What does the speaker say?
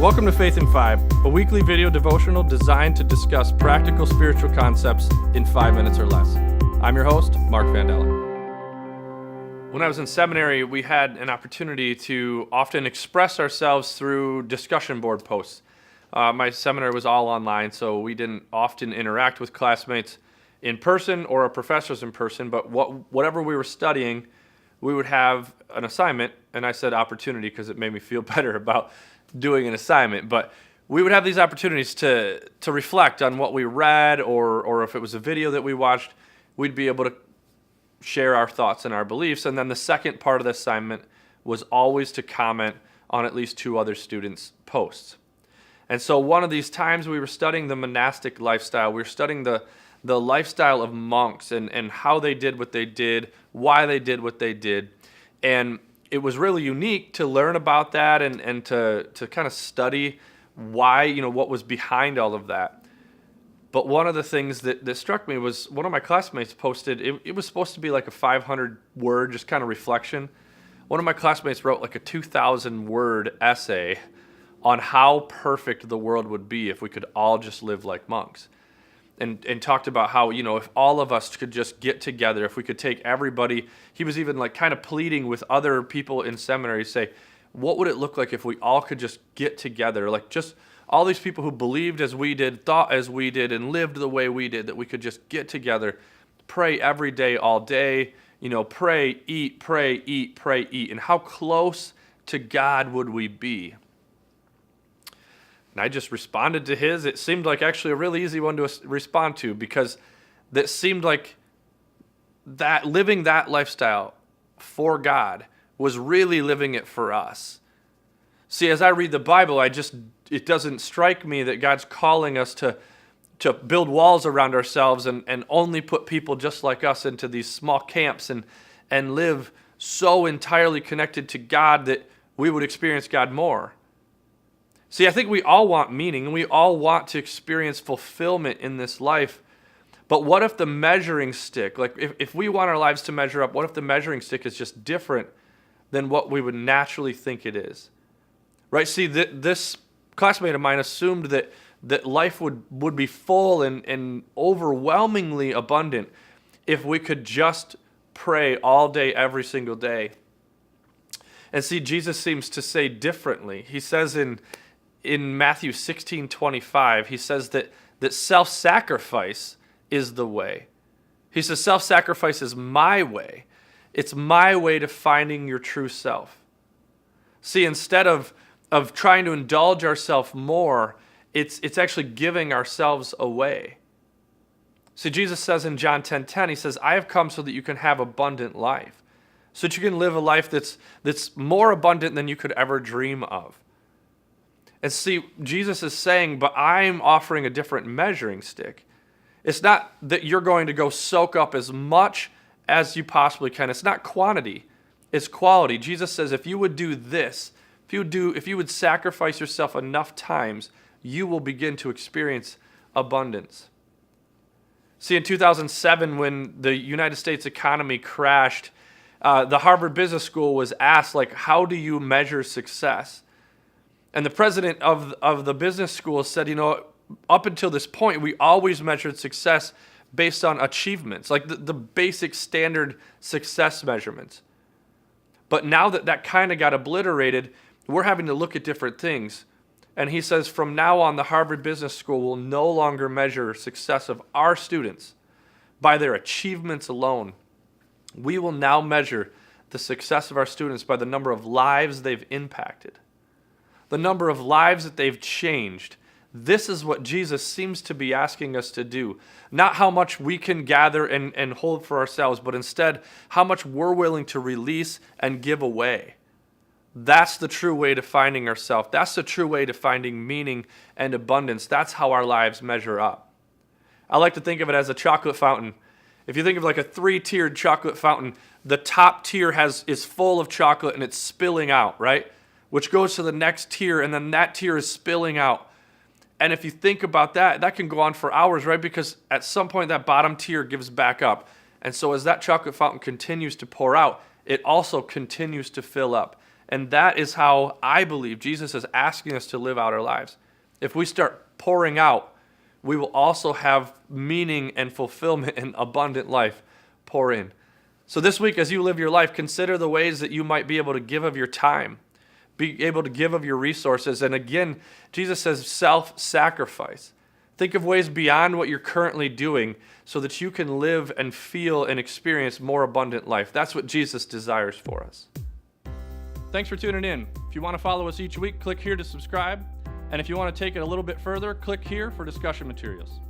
Welcome to Faith in 5, a weekly video devotional designed to discuss practical spiritual concepts in 5 minutes or less. I'm your host, Mark Vandella. When I was in seminary, we had an opportunity to often express ourselves through discussion board posts. My seminary was all online, so we didn't often interact with classmates in person or our professors in person, but whatever we were studying, we would have an assignment, and I said opportunity because it made me feel better about doing an assignment, but we would have these opportunities to reflect on what we read, or if it was a video that we watched, we'd be able to share our thoughts and our beliefs. And then the second part of the assignment was always to comment on at least 2 other students' posts. And so one of these times we were studying the monastic lifestyle. We were studying the lifestyle of monks and how they did what they did, why they did what they did. And it was really unique to learn about that and to kind of study why, what was behind all of that. But one of the things that struck me was one of my classmates posted, it was supposed to be like a 500-word just kind of reflection. One of my classmates wrote like a 2,000-word essay on how perfect the world would be if we could all just live like monks. And talked about how, if all of us could just get together, if we could take everybody, he was even like kind of pleading with other people in seminary, say, what would it look like if we all could just get together? Like just all these people who believed as we did, thought as we did, and lived the way we did, that we could just get together, pray every day, all day, pray, eat, pray, eat, pray, eat. And how close to God would we be? And I just responded to his. It seemed like actually a really easy one to respond to, because that seemed like that living that lifestyle for God was really living it for us. See, as I read the Bible, it doesn't strike me that God's calling us to build walls around ourselves and only put people just like us into these small camps and live so entirely connected to God that we would experience God more. See, I think we all want meaning, and we all want to experience fulfillment in this life. But what if the measuring stick, like if we want our lives to measure up, what if the measuring stick is just different than what we would naturally think it is? Right? See, this classmate of mine assumed that life would be full and overwhelmingly abundant if we could just pray all day, every single day. And see, Jesus seems to say differently. He says in Matthew 16:25, he says that self-sacrifice is the way. He says self-sacrifice is my way. It's my way to finding your true self. See, instead of trying to indulge ourselves more, it's actually giving ourselves away. See, Jesus says in John 10:10, he says, I have come so that you can have abundant life, so that you can live a life that's more abundant than you could ever dream of. And see, Jesus is saying, but I'm offering a different measuring stick. It's not that you're going to go soak up as much as you possibly can. It's not quantity, it's quality. Jesus says, if you would do this, if you would sacrifice yourself enough times, you will begin to experience abundance. See, in 2007, when the United States economy crashed, the Harvard Business School was asked, how do you measure success? And the president of the business school said, up until this point, we always measured success based on achievements, like the basic standard success measurements. But now that kind of got obliterated, we're having to look at different things. And he says, from now on, the Harvard Business School will no longer measure success of our students by their achievements alone. We will now measure the success of our students by the number of lives they've impacted, the number of lives that they've changed. This is what Jesus seems to be asking us to do. Not how much we can gather and hold for ourselves, but instead how much we're willing to release and give away. That's the true way to finding ourselves. That's the true way to finding meaning and abundance. That's how our lives measure up. I like to think of it as a chocolate fountain. If you think of like a 3-tiered chocolate fountain, the top tier is full of chocolate and it's spilling out, right? Which goes to the next tier, and then that tier is spilling out. And if you think about that can go on for hours, right? Because at some point that bottom tier gives back up. And so as that chocolate fountain continues to pour out, it also continues to fill up. And that is how I believe Jesus is asking us to live out our lives. If we start pouring out, we will also have meaning and fulfillment and abundant life pour in. So this week, as you live your life, consider the ways that you might be able to give of your time, be able to give of your resources. And again, Jesus says self-sacrifice. Think of ways beyond what you're currently doing so that you can live and feel and experience more abundant life. That's what Jesus desires for us. Thanks for tuning in. If you want to follow us each week, click here to subscribe. And if you want to take it a little bit further, click here for discussion materials.